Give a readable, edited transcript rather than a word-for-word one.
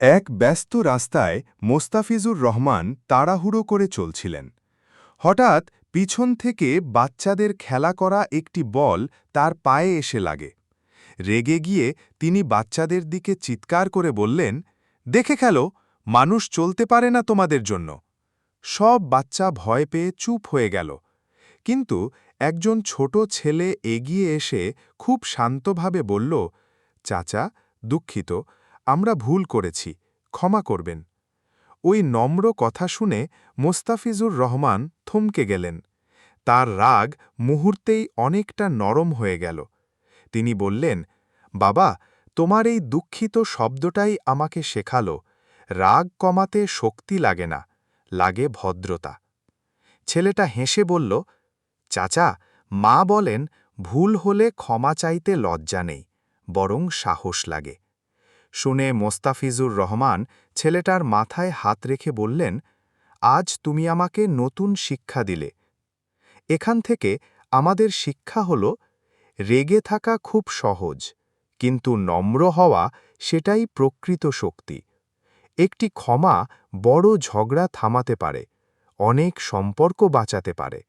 এক ব্যস্ত রাস্তায় মোস্তাফিজুর রহমান তাড়াহুড়ো করে চলছিলেন। হঠাৎ পিছন থেকে বাচ্চাদের খেলা করা একটি বল তার পায়ে এসে লাগে। রেগে গিয়ে তিনি বাচ্চাদের দিকে চিৎকার করে বললেন, দেখে খেলো, মানুষ চলতে পারে না তোমাদের জন্য। সব বাচ্চা ভয় পেয়ে চুপ হয়ে গেল, কিন্তু একজন ছোট ছেলে এগিয়ে এসে খুব শান্তভাবে বলল, চাচা, দুঃখিত, আমরা ভুল করেছি, ক্ষমা করবেন। ওই নম্র কথা শুনে মোস্তাফিজুর রহমান থমকে গেলেন। তার রাগ মুহূর্তেই অনেকটা নরম হয়ে গেল। তিনি বললেন, বাবা, তোমার এই দুঃখিত শব্দটাই আমাকে শেখালো, রাগ কমাতে শক্তি লাগে না, লাগে ভদ্রতা। ছেলেটা হেসে বলল, চাচা, মা বলেন ভুল হলে ক্ষমা চাইতে লজ্জা নেই, বরং সাহস লাগে। শুনে মোস্তাফিজুর রহমান ছেলেটার মাথায় হাত রেখে বললেন, আজ তুমি আমাকে নতুন শিক্ষা দিলে। এখান থেকে আমাদের শিক্ষা হল, রেগে থাকা খুব সহজ, কিন্তু নম্র হওয়া সেটাই প্রকৃত শক্তি। একটি ক্ষমা বড় ঝগড়া থামাতে পারে, অনেক সম্পর্ক বাঁচাতে পারে।